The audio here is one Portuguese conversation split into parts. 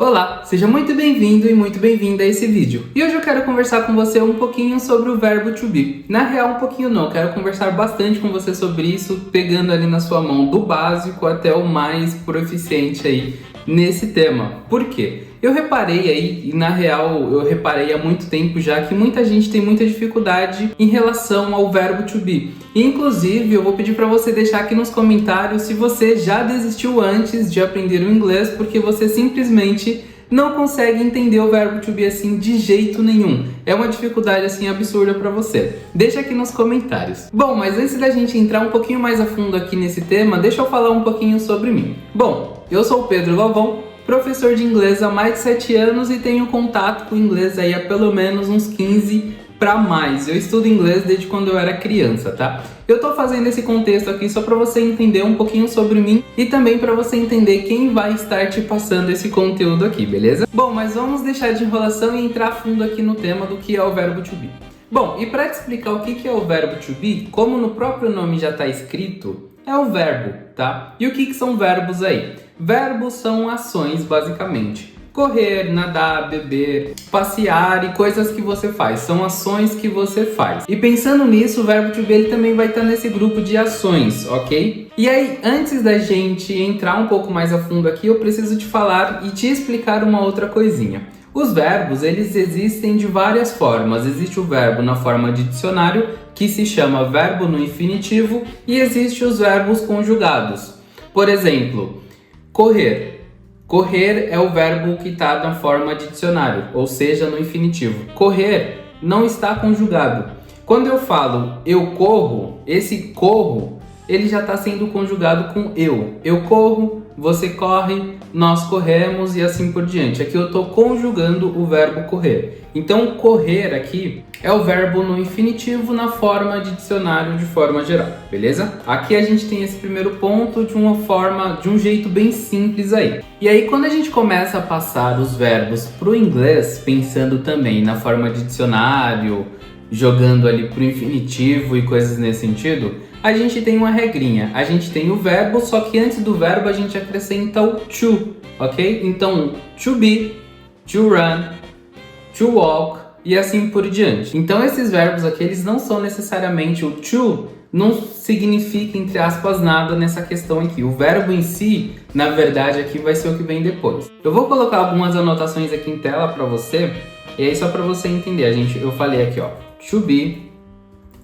Olá, seja muito bem-vindo e muito bem-vinda a esse vídeo. E hoje eu quero conversar com você um pouquinho sobre o verbo to be. Na real, um pouquinho não, eu quero conversar bastante com você sobre isso, pegando ali na sua mão do básico até o mais proficiente aí nesse tema. Por quê? Eu reparei aí, e na real eu reparei há muito tempo já, que muita gente tem muita dificuldade em relação ao verbo to be. E, inclusive, eu vou pedir para você deixar aqui nos comentários se você já desistiu antes de aprender o inglês porque você simplesmente não consegue entender o verbo to be assim de jeito nenhum. É uma dificuldade assim absurda para você. Deixa aqui nos comentários. Bom, mas antes da gente entrar um pouquinho mais a fundo aqui nesse tema, deixa eu falar um pouquinho sobre mim. Bom, eu sou o Pedro Galvão, professor de inglês há mais de 7 anos e tenho contato com o inglês aí há pelo menos uns 15 para mais. Eu estudo inglês desde quando eu era criança, tá? Eu tô fazendo esse contexto aqui só para você entender um pouquinho sobre mim e também para você entender quem vai estar te passando esse conteúdo aqui, beleza? Bom, mas vamos deixar de enrolação e entrar a fundo aqui no tema do que é o verbo to be. Bom, e para te explicar o que é o verbo to be, como no próprio nome já está escrito, é o verbo, tá? E o que são verbos aí? Verbos são ações, basicamente. Correr, nadar, beber, passear e coisas que você faz. São ações que você faz. E pensando nisso, o verbo to be ele também vai estar nesse grupo de ações, ok? E aí, antes da gente entrar um pouco mais a fundo aqui, eu preciso te falar e te explicar uma outra coisinha. Os verbos, eles existem de várias formas. Existe o verbo na forma de dicionário, que se chama verbo no infinitivo, e existe os verbos conjugados. Por exemplo, correr. Correr é o verbo que está na forma de dicionário, ou seja, no infinitivo. Correr não está conjugado. Quando eu falo eu corro, esse corro, ele já está sendo conjugado com eu. Eu corro, você corre, nós corremos e assim por diante. Aqui eu estou conjugando o verbo correr. Então, correr aqui é o verbo no infinitivo na forma de dicionário de forma geral, beleza? Aqui a gente tem esse primeiro ponto de um jeito bem simples aí. E aí, quando a gente começa a passar os verbos para o inglês, pensando também na forma de dicionário, jogando ali para o infinitivo e coisas nesse sentido, a gente tem uma regrinha. A gente tem o verbo, só que antes do verbo a gente acrescenta o to, ok? Então, to be, to run, to walk e assim por diante. Então, esses verbos aqui, eles não são necessariamente o to, não significa, entre aspas, nada nessa questão aqui. O verbo em si, na verdade, aqui vai ser o que vem depois. Eu vou colocar algumas anotações aqui em tela para você, e aí só para você entender. Eu falei aqui, ó, to be,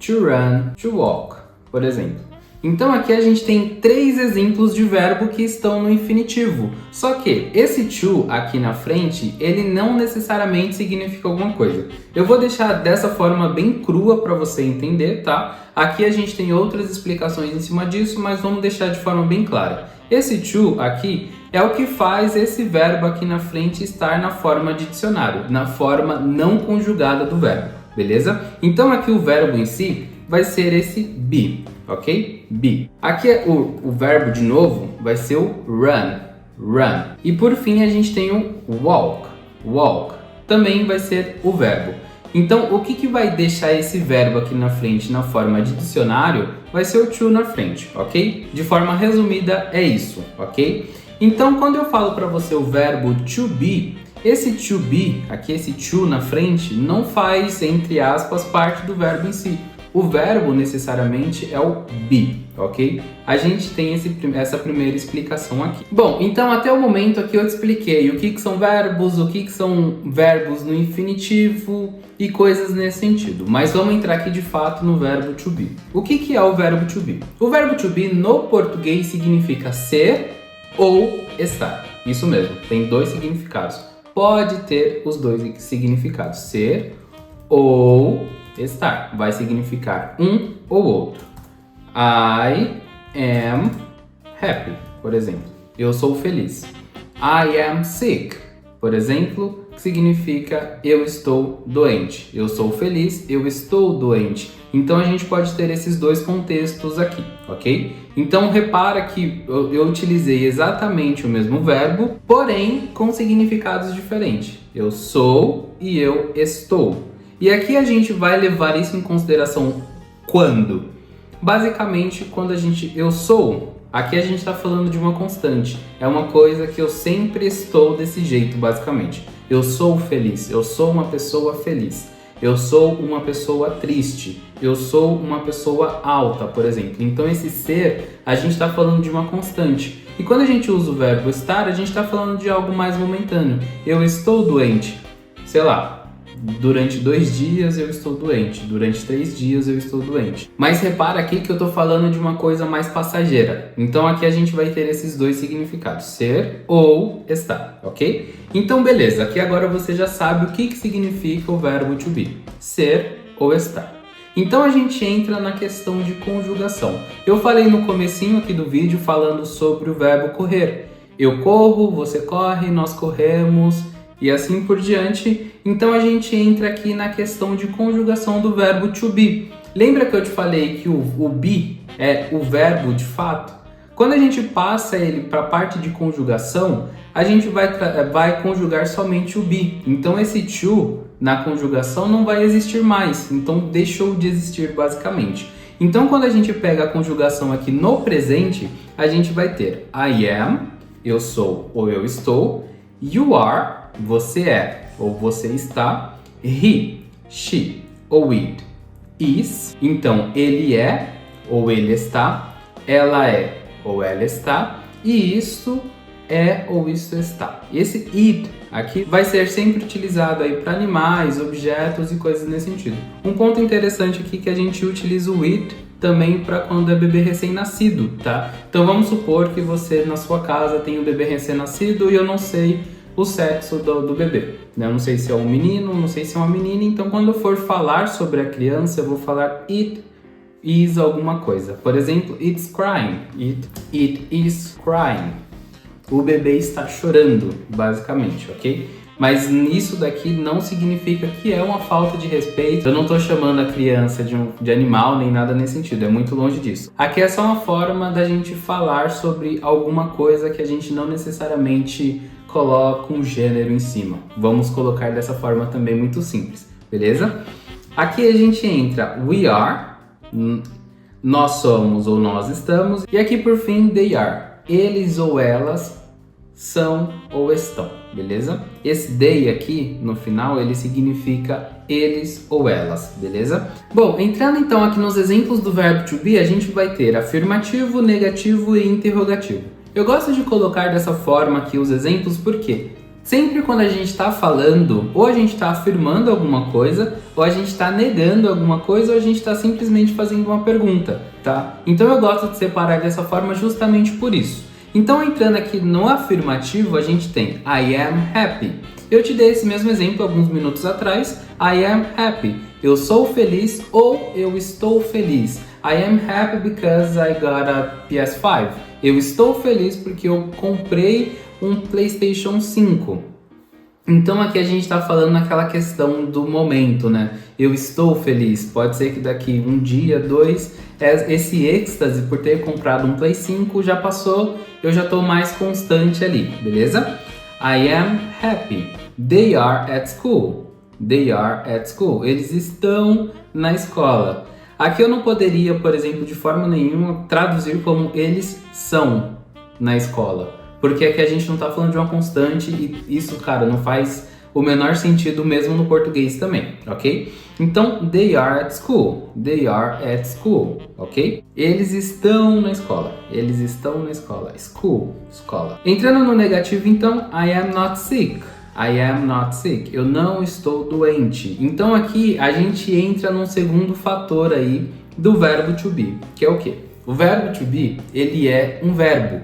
to run, to walk, por exemplo. Então aqui a gente tem 3 exemplos de verbo que estão no infinitivo. Só que esse to aqui na frente, ele não necessariamente significa alguma coisa. Eu vou deixar dessa forma bem crua para você entender, tá? Aqui a gente tem outras explicações em cima disso, mas vamos deixar de forma bem clara. Esse to aqui é o que faz esse verbo aqui na frente estar na forma de dicionário, na forma não conjugada do verbo, beleza? Então aqui o verbo em si vai ser esse be, ok? Be. Aqui o verbo de novo vai ser o run, run. E por fim a gente tem o walk, walk. Também vai ser o verbo. Então o que vai deixar esse verbo aqui na frente na forma de dicionário vai ser o to na frente, ok? De forma resumida é isso, ok? Então quando eu falo para você o verbo to be, esse to be, aqui esse to na frente, não faz, entre aspas, parte do verbo em si. O verbo necessariamente é o be, ok? A gente tem essa primeira explicação aqui. Bom, então até o momento aqui eu te expliquei o que são verbos, o que são verbos no infinitivo e coisas nesse sentido. Mas vamos entrar aqui de fato no verbo to be. O que é o verbo to be? O verbo to be no português significa ser ou estar. Isso mesmo, tem 2 significados. Pode ter os 2 significados, ser ou estar. Vai significar um ou outro. I am happy, por exemplo. Eu sou feliz. I am sick, por exemplo, que significa eu estou doente. Eu sou feliz, eu estou doente. Então a gente pode ter esses 2 contextos aqui, ok? Então repara que eu utilizei exatamente o mesmo verbo, porém com significados diferentes. Eu sou e eu estou. E aqui a gente vai levar isso em consideração quando? Basicamente, quando eu sou, Aqui a gente está falando de uma constante. É uma coisa que eu sempre estou desse jeito, basicamente. Eu sou feliz, eu sou uma pessoa feliz. Eu sou uma pessoa triste. Eu sou uma pessoa alta, por exemplo. Então esse ser, a gente está falando de uma constante. E quando a gente usa o verbo estar, a gente está falando de algo mais momentâneo. Eu estou doente. Sei lá. Durante 2 dias eu estou doente, durante 3 dias eu estou doente. Mas repara aqui que eu estou falando de uma coisa mais passageira. Então aqui a gente vai ter esses dois significados, ser ou estar, ok? Então beleza, aqui agora você já sabe o que significa o verbo to be, ser ou estar. Então a gente entra na questão de conjugação. Eu falei no comecinho aqui do vídeo falando sobre o verbo correr. Eu corro, você corre, nós corremos e assim por diante. Então a gente entra aqui na questão de conjugação do verbo to be. Lembra que eu te falei que o be é o verbo de fato? Quando a gente passa ele para a parte de conjugação, a gente vai conjugar somente o be. Então esse to na conjugação não vai existir mais, então deixou de existir basicamente. Então quando a gente pega a conjugação aqui no presente, a gente vai ter I am, eu sou ou eu estou, you are, você é ou você está, he, she ou it is, então ele é ou ele está, ela é ou ela está, e isto é ou isto está. Esse it aqui vai ser sempre utilizado aí para animais, objetos e coisas nesse sentido. Um ponto interessante aqui é que a gente utiliza o it também para quando é bebê recém-nascido, tá? Então vamos supor que você na sua casa tem um bebê recém-nascido e eu não sei o sexo do bebê, né? Eu não sei se é um menino, não sei se é uma menina, então quando eu for falar sobre a criança, eu vou falar it is alguma coisa. Por exemplo, it's crying, it is crying. O bebê está chorando, basicamente, ok? Mas isso daqui não significa que é uma falta de respeito. Eu não estou chamando a criança de animal nem nada nesse sentido, é muito longe disso. Aqui é só uma forma da gente falar sobre alguma coisa que a gente não necessariamente coloca um gênero em cima. Vamos colocar dessa forma também muito simples, beleza? Aqui a gente entra we are, nós somos ou nós estamos, e aqui por fim they are, eles ou elas são ou estão, beleza? Esse they aqui no final ele significa eles ou elas, beleza? Bom, entrando então aqui nos exemplos do verbo to be, a gente vai ter afirmativo, negativo e interrogativo. Eu gosto de colocar dessa forma aqui os exemplos porque sempre quando a gente está falando, ou a gente está afirmando alguma coisa, ou a gente está negando alguma coisa, ou a gente está simplesmente fazendo uma pergunta, tá? Então eu gosto de separar dessa forma justamente por isso. Então entrando aqui no afirmativo, a gente tem I am happy. Eu te dei esse mesmo exemplo alguns minutos atrás. I am happy. Eu sou feliz ou eu estou feliz. I am happy because I got a PS5. Eu estou feliz porque eu comprei um PlayStation 5. Então aqui a gente está falando naquela questão do momento, né? Eu estou feliz. Pode ser que daqui um dia, 2, esse êxtase por ter comprado um Play 5 já passou, eu já estou mais constante ali, beleza? I am happy. They are at school. They are at school. Eles estão na escola. Aqui eu não poderia, por exemplo, de forma nenhuma, traduzir como eles são na escola. Porque aqui a gente não está falando de uma constante e isso, cara, não faz o menor sentido mesmo no português também, ok? Então, they are at school. They are at school, ok? Eles estão na escola. Eles estão na escola. School, escola. Entrando no negativo, então, I am not sick. I am not sick. Eu não estou doente. Então aqui a gente entra num segundo fator aí do verbo to be, que é o quê? O verbo to be, ele é um verbo,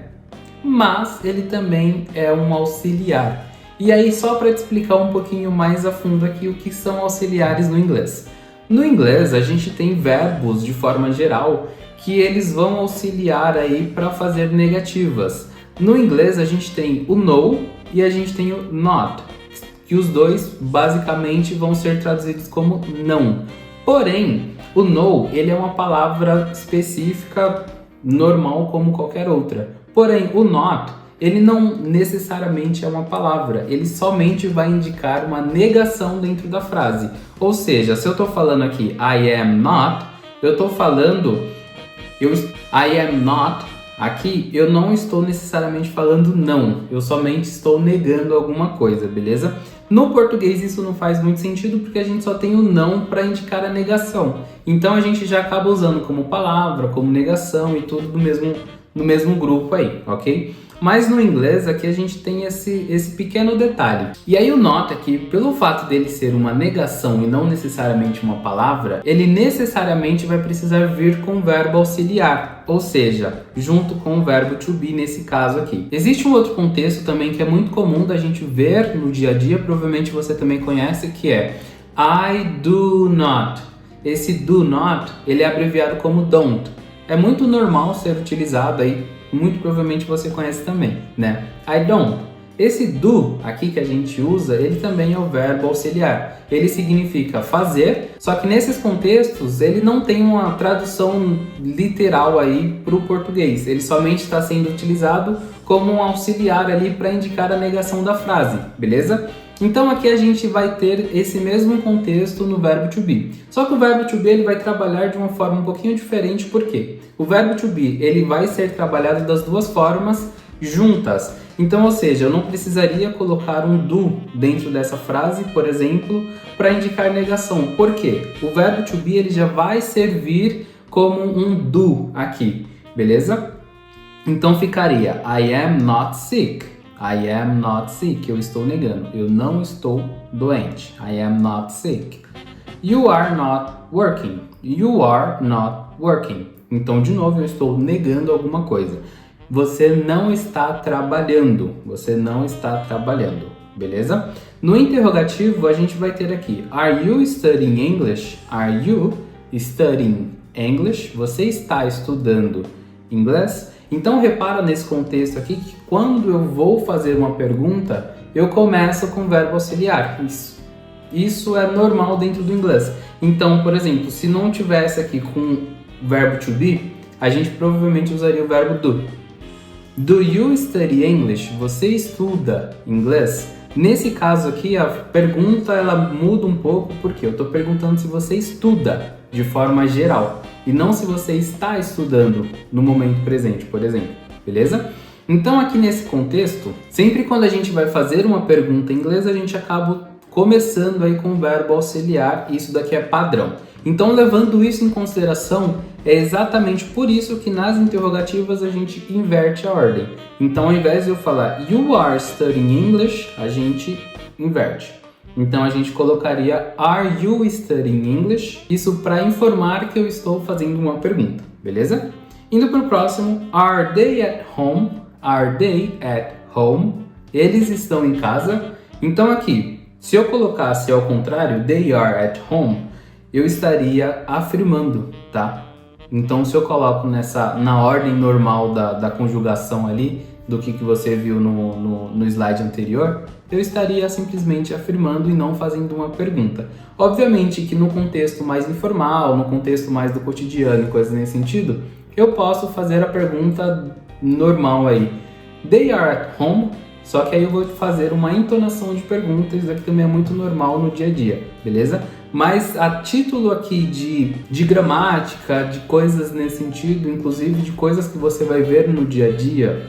mas ele também é um auxiliar. E aí só para te explicar um pouquinho mais a fundo aqui o que são auxiliares no inglês. No inglês a gente tem verbos de forma geral que eles vão auxiliar aí para fazer negativas. No inglês a gente tem o no e a gente tem o not, que os dois basicamente vão ser traduzidos como não. Porém, o no, ele é uma palavra específica, normal como qualquer outra. Porém, o not, ele não necessariamente é uma palavra, ele somente vai indicar uma negação dentro da frase. Ou seja, se eu estou falando aqui I am not, eu estou falando I am not Aqui eu não estou necessariamente falando não, eu somente estou negando alguma coisa, beleza? No português isso não faz muito sentido porque a gente só tem o não para indicar a negação. Então a gente já acaba usando como palavra, como negação e tudo no mesmo grupo aí, ok? Mas no inglês aqui a gente tem esse pequeno detalhe. E aí o not aqui, pelo fato dele ser uma negação e não necessariamente uma palavra, ele necessariamente vai precisar vir com o verbo auxiliar, ou seja, junto com o verbo to be nesse caso aqui. Existe um outro contexto também que é muito comum da gente ver no dia a dia, provavelmente você também conhece, que é I do not. Esse do not, ele é abreviado como don't. É muito normal ser utilizado aí, muito provavelmente você conhece também, né? I don't. Esse do aqui que a gente usa, ele também é o verbo auxiliar. Ele significa fazer, só que nesses contextos ele não tem uma tradução literal aí para o português. Ele somente está sendo utilizado como um auxiliar ali para indicar a negação da frase, beleza? Então aqui a gente vai ter esse mesmo contexto no verbo to be. Só que o verbo to be ele vai trabalhar de uma forma um pouquinho diferente, por quê? O verbo to be ele vai ser trabalhado das duas formas juntas. Então, ou seja, eu não precisaria colocar um do dentro dessa frase, por exemplo, para indicar negação. Por quê? O verbo to be ele já vai servir como um do aqui, beleza? Então ficaria I am not sick. I am not sick. Eu estou negando. Eu não estou doente. I am not sick. You are not working. You are not working. Então, de novo, eu estou negando alguma coisa. Você não está trabalhando. Você não está trabalhando. Beleza? No interrogativo, a gente vai ter aqui Are you studying English? Are you studying English? Você está estudando inglês? Então repara nesse contexto aqui que quando eu vou fazer uma pergunta, eu começo com o verbo auxiliar. Isso é normal dentro do inglês. Então, por exemplo, se não tivesse aqui com o verbo to be, a gente provavelmente usaria o verbo do. Do you study English? Você estuda inglês? Nesse caso aqui, a pergunta ela muda um pouco porque eu estou perguntando se você estuda de forma geral e não se você está estudando no momento presente, por exemplo, beleza? Então aqui nesse contexto, sempre quando a gente vai fazer uma pergunta em inglês, a gente acaba começando aí com o verbo auxiliar, isso daqui é padrão. Então levando isso em consideração, é exatamente por isso que nas interrogativas a gente inverte a ordem. Então ao invés de eu falar You are studying English, a gente inverte. Então a gente colocaria Are you studying English? Isso para informar que eu estou fazendo uma pergunta, beleza? Indo para o próximo, Are they at home? Are they at home? Eles estão em casa. Então aqui, se eu colocasse ao contrário, They are at home, eu estaria afirmando, tá? Então se eu coloco na ordem normal da conjugação ali, do que você viu no slide anterior, eu estaria simplesmente afirmando e não fazendo uma pergunta. Obviamente que no contexto mais informal, no contexto mais do cotidiano e coisas nesse sentido, eu posso fazer a pergunta normal aí. They are at home? Só que aí eu vou fazer uma entonação de pergunta, isso aqui também é muito normal no dia a dia, beleza? Mas a título aqui de gramática, de coisas nesse sentido, inclusive de coisas que você vai ver no dia a dia,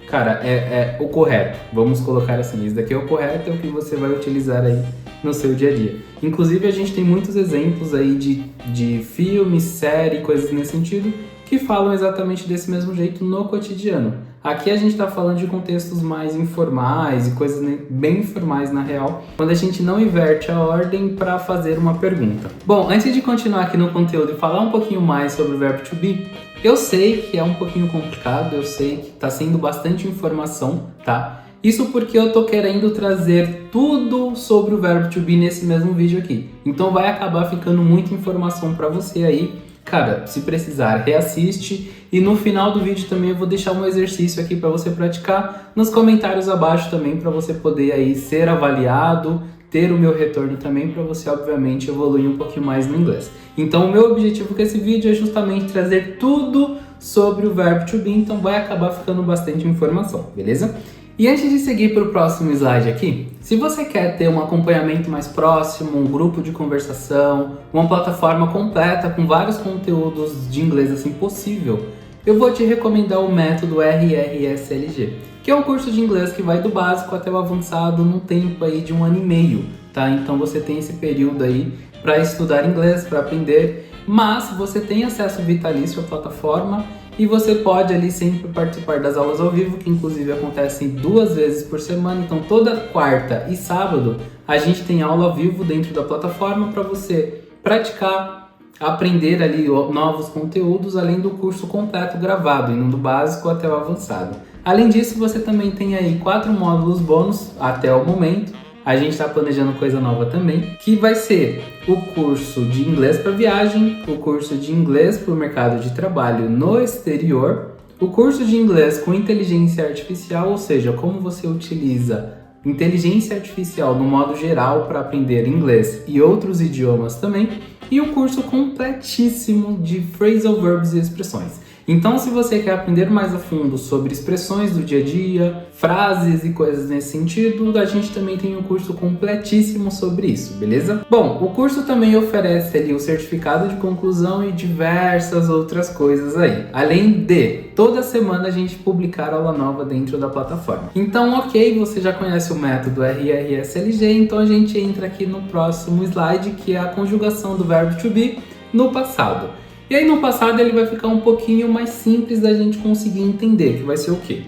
cara, é o correto. Vamos colocar assim, isso daqui é o correto, é o que você vai utilizar aí no seu dia a dia. Inclusive a gente tem muitos exemplos aí de filmes, série, coisas nesse sentido, que falam exatamente desse mesmo jeito no cotidiano. Aqui a gente está falando de contextos mais informais e coisas bem informais na real, quando a gente não inverte a ordem para fazer uma pergunta. Bom, antes de continuar aqui no conteúdo e falar um pouquinho mais sobre o verbo to be, eu sei que é um pouquinho complicado, eu sei que está sendo bastante informação, tá? Isso porque eu tô querendo trazer tudo sobre o verbo to be nesse mesmo vídeo aqui. Então vai acabar ficando muita informação para você aí. Cara, se precisar, reassiste e no final do vídeo também eu vou deixar um exercício aqui para você praticar nos comentários abaixo também para você poder aí ser avaliado, ter o meu retorno também para você obviamente evoluir um pouquinho mais no inglês. Então o meu objetivo com esse vídeo é justamente trazer tudo sobre o verbo to be, então vai acabar ficando bastante informação, beleza? E antes de seguir para o próximo slide aqui, se você quer ter um acompanhamento mais próximo, um grupo de conversação, uma plataforma completa com vários conteúdos de inglês assim possível, eu vou te recomendar o método RRSLG, que é um curso de inglês que vai do básico até o avançado num tempo aí de 1 ano e meio, tá? Então você tem esse período aí para estudar inglês, para aprender, mas você tem acesso vitalício à plataforma e você pode ali sempre participar das aulas ao vivo, que inclusive acontecem 2 vezes por semana. Então toda quarta e sábado a gente tem aula ao vivo dentro da plataforma para você praticar, aprender ali novos conteúdos, além do curso completo gravado, indo do básico até o avançado. Além disso, você também tem aí 4 módulos bônus até o momento. A gente está planejando coisa nova também, que vai ser o curso de inglês para viagem, o curso de inglês para o mercado de trabalho no exterior, o curso de inglês com inteligência artificial, ou seja, como você utiliza inteligência artificial no modo geral para aprender inglês e outros idiomas também, e o curso completíssimo de phrasal verbs e expressões. Então, se você quer aprender mais a fundo sobre expressões do dia a dia, frases e coisas nesse sentido, a gente também tem um curso completíssimo sobre isso, beleza? Bom, o curso também oferece ali o certificado de conclusão e diversas outras coisas aí. Além de toda semana a gente publicar aula nova dentro da plataforma. Então, ok, você já conhece o método RRSLG, então a gente entra aqui no próximo slide, que é a conjugação do verbo to be no passado. E aí no passado ele vai ficar um pouquinho mais simples da gente conseguir entender, que vai ser o quê?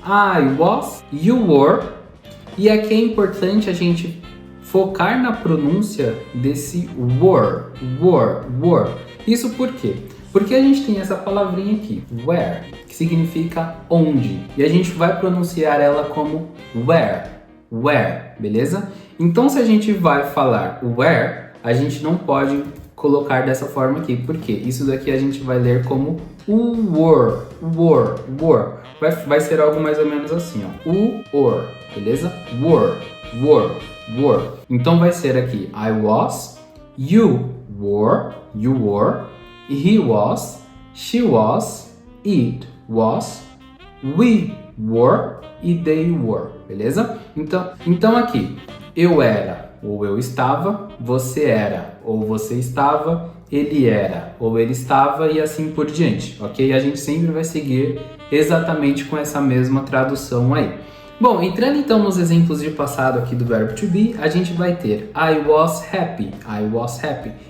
I was, you were, e aqui é importante a gente focar na pronúncia desse were. Isso por quê? Porque a gente tem essa palavrinha aqui, where, que significa onde, e a gente vai pronunciar ela como where, beleza? Então se a gente vai falar where, a gente não pode colocar dessa forma aqui, porque isso daqui a gente vai ler como were. Vai ser algo mais ou menos assim, ó, beleza? Were. Então vai ser aqui, I was, you were, he was, she was, it was, we were e they were, beleza? Então aqui, eu era ou eu estava, você era ou você estava, ele era ou ele estava e assim por diante, ok? A gente sempre vai seguir exatamente com essa mesma tradução aí. Bom, entrando então nos exemplos de passado aqui do verbo to be, a gente vai ter I was happy.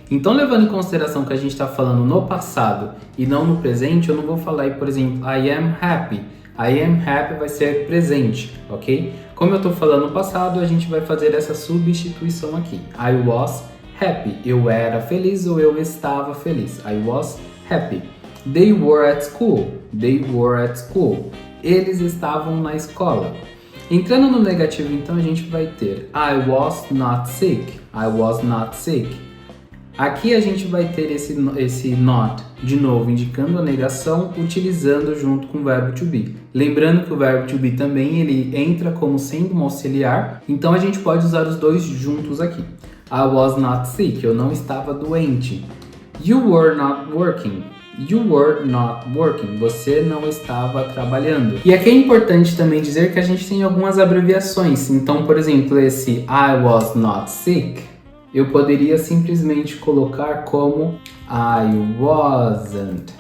Então, levando em consideração que a gente está falando no passado e não no presente, eu não vou falar aí, por exemplo, I am happy. I am happy vai ser presente, ok? Como eu estou falando no passado, a gente vai fazer essa substituição aqui. I was happy. Eu era feliz ou eu estava feliz. I was happy. They were at school. Eles estavam na escola. Entrando no negativo, então, a gente vai ter I was not sick. Aqui a gente vai ter esse not, de novo, indicando a negação, utilizando junto com o verbo to be. Lembrando que o verbo to be também ele entra como sendo um auxiliar, então a gente pode usar os dois juntos aqui. I was not sick, eu não estava doente. You were not working. Você não estava trabalhando. E aqui é importante também dizer que a gente tem algumas abreviações. Então, por exemplo, esse I was not sick, eu poderia simplesmente colocar como I wasn't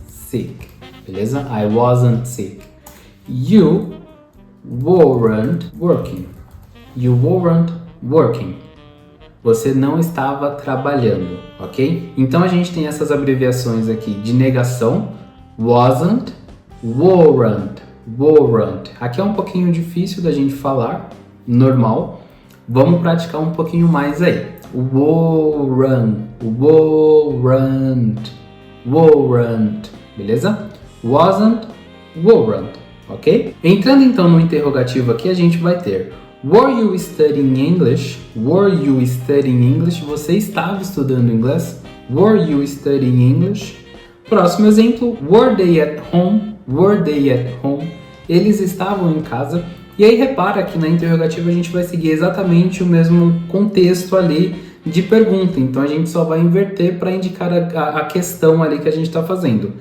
sick, beleza? I wasn't sick. You weren't working. Você não estava trabalhando, ok? Então a gente tem essas abreviações aqui de negação, wasn't, weren't. Aqui é um pouquinho difícil da gente falar, normal. Vamos praticar um pouquinho mais aí. Weren't, beleza? Wasn't, weren't, ok? Entrando então no interrogativo aqui, a gente vai ter Were you studying English? Você estava estudando inglês? Were you studying English? Próximo exemplo, Were they at home? Eles estavam em casa. E aí repara que na interrogativa a gente vai seguir exatamente o mesmo contexto ali de pergunta. Então a gente só vai inverter para indicar a questão ali que a gente está fazendo.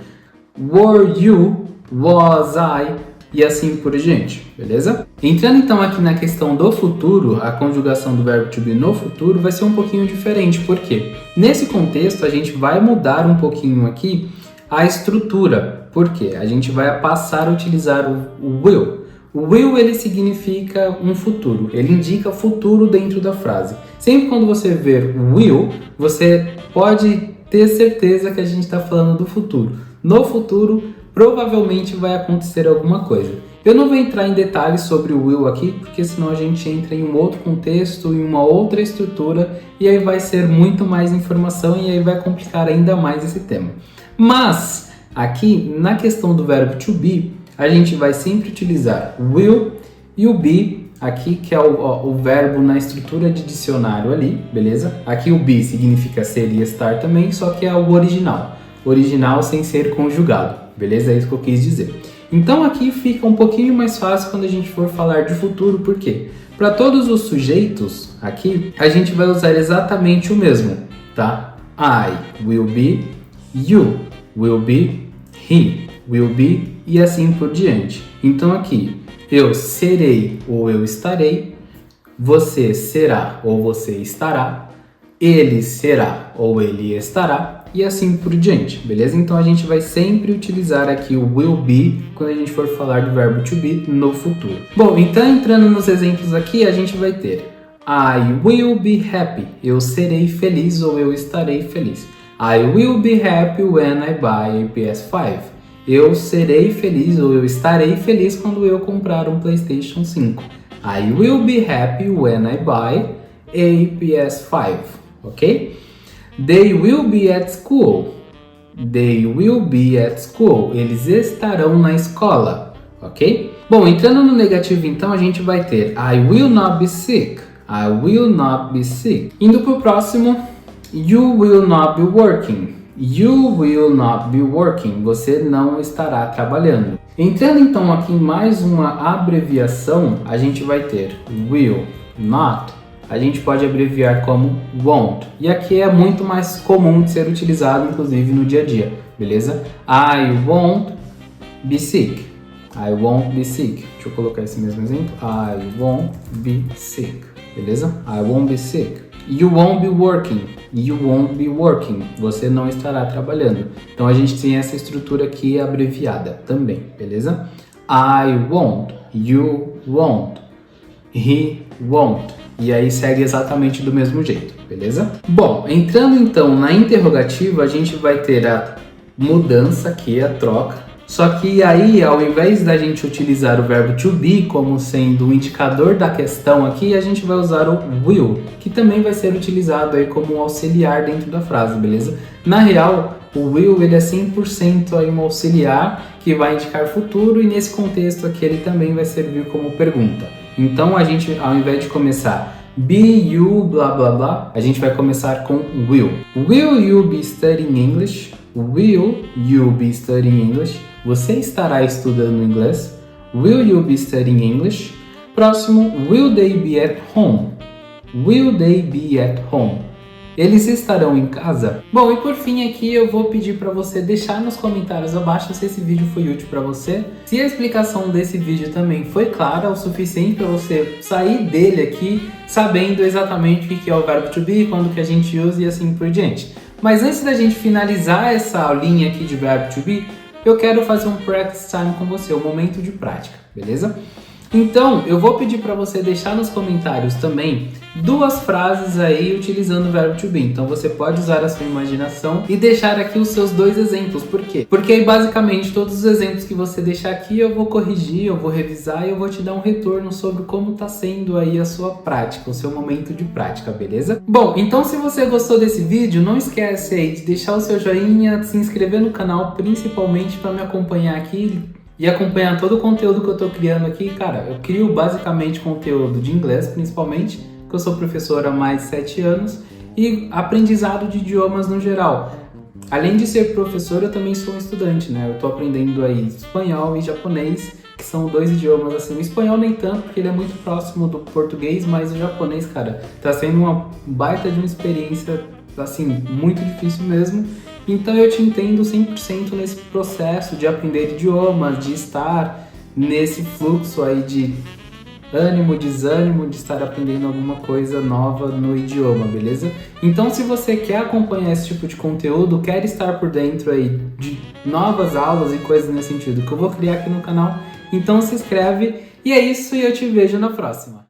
Were you? Was I? E assim por diante, beleza? Entrando então aqui na questão do futuro, a conjugação do verbo to be no futuro vai ser um pouquinho diferente. Por quê? Nesse contexto a gente vai mudar um pouquinho aqui A estrutura, por quê? A gente vai passar a utilizar o will. O will, ele significa um futuro, ele indica futuro dentro da frase. Sempre quando você ver will, você pode ter certeza que a gente está falando do futuro. No futuro, provavelmente vai acontecer alguma coisa. Eu não vou entrar em detalhes sobre o will aqui, porque senão a gente entra em um outro contexto, em uma outra estrutura, e aí vai ser muito mais informação e aí vai complicar ainda mais esse tema. Mas, aqui, na questão do verbo to be, a gente vai sempre utilizar will e o be, aqui que é o verbo na estrutura de dicionário ali, beleza? Aqui o be significa ser e estar também, só que é o original. Original sem ser conjugado, beleza? É isso que eu quis dizer. Então aqui fica um pouquinho mais fácil quando a gente for falar de futuro, por quê? Para todos os sujeitos aqui, a gente vai usar exatamente o mesmo, tá? I will be, you will be, he will be e assim por diante. Então aqui, eu serei ou eu estarei, você será ou você estará, ele será ou ele estará e assim por diante, beleza? Então a gente vai sempre utilizar aqui o will be quando a gente for falar do verbo to be no futuro. Bom, então entrando nos exemplos aqui, a gente vai ter I will be happy, eu serei feliz ou eu estarei feliz. I will be happy when I buy a PS5. Eu serei feliz ou eu estarei feliz quando eu comprar um PlayStation 5. I will be happy when I buy a PS5, ok? They will be at school. They will be at school. Eles estarão na escola, ok? Bom, entrando no negativo então, a gente vai ter I will not be sick. I will not be sick. Indo pro próximo, you will not be working. You will not be working. Você não estará trabalhando. Entrando então aqui em mais uma abreviação, a gente vai ter will not. A gente pode abreviar como won't. E aqui é muito mais comum de ser utilizado, inclusive, no dia a dia, beleza? I won't be sick. I won't be sick. Deixa eu colocar esse mesmo exemplo. I won't be sick. Beleza? I won't be sick. You won't be working. You won't be working. Você não estará trabalhando. Então a gente tem essa estrutura aqui abreviada também, beleza? I won't. You won't. He won't. E aí segue exatamente do mesmo jeito, beleza? Bom, entrando então na interrogativa, a gente vai ter a mudança aqui, a troca. Só que aí, ao invés da gente utilizar o verbo to be como sendo o indicador da questão aqui, a gente vai usar o will, que também vai ser utilizado aí como um auxiliar dentro da frase, beleza? Na real, o will ele é 100% aí um auxiliar que vai indicar futuro e nesse contexto aqui ele também vai servir como pergunta. Então a gente, ao invés de começar be you blá blá blá, a gente vai começar com will. Will you be studying English? Will you be studying English? Você estará estudando inglês? Will you be studying English? Próximo, will they be at home? Will they be at home? Eles estarão em casa? Bom, e por fim aqui eu vou pedir para você deixar nos comentários abaixo se esse vídeo foi útil para você. Se a explicação desse vídeo também foi clara o suficiente para você sair dele aqui sabendo exatamente o que é o verbo to be, quando que a gente usa e assim por diante. Mas antes da gente finalizar essa aulinha aqui de verbo to be, eu quero fazer um practice time com você, um momento de prática, beleza? Então, eu vou pedir para você deixar nos comentários também 2 frases aí utilizando o verbo to be. Então você pode usar a sua imaginação e deixar aqui os seus 2 exemplos. Por quê? Porque aí basicamente todos os exemplos que você deixar aqui eu vou corrigir, eu vou revisar e eu vou te dar um retorno sobre como está sendo aí a sua prática, o seu momento de prática, beleza? Bom, então se você gostou desse vídeo, não esquece aí de deixar o seu joinha, se inscrever no canal, principalmente para me acompanhar aqui e acompanhar todo o conteúdo que eu tô criando aqui. Cara, eu crio basicamente conteúdo de inglês, principalmente, porque eu sou professor há mais de 7 anos, e aprendizado de idiomas no geral. Além de ser professor, eu também sou um estudante, né? Eu tô aprendendo aí espanhol e japonês, que são 2 idiomas, assim. O espanhol nem tanto, porque ele é muito próximo do português, mas o japonês, cara, tá sendo uma baita de uma experiência, assim, muito difícil mesmo. Então eu te entendo 100% nesse processo de aprender idiomas, de estar nesse fluxo aí de ânimo, desânimo de estar aprendendo alguma coisa nova no idioma, beleza? Então, se você quer acompanhar esse tipo de conteúdo, quer estar por dentro aí de novas aulas e coisas nesse sentido que eu vou criar aqui no canal, então se inscreve. E é isso, e eu te vejo na próxima.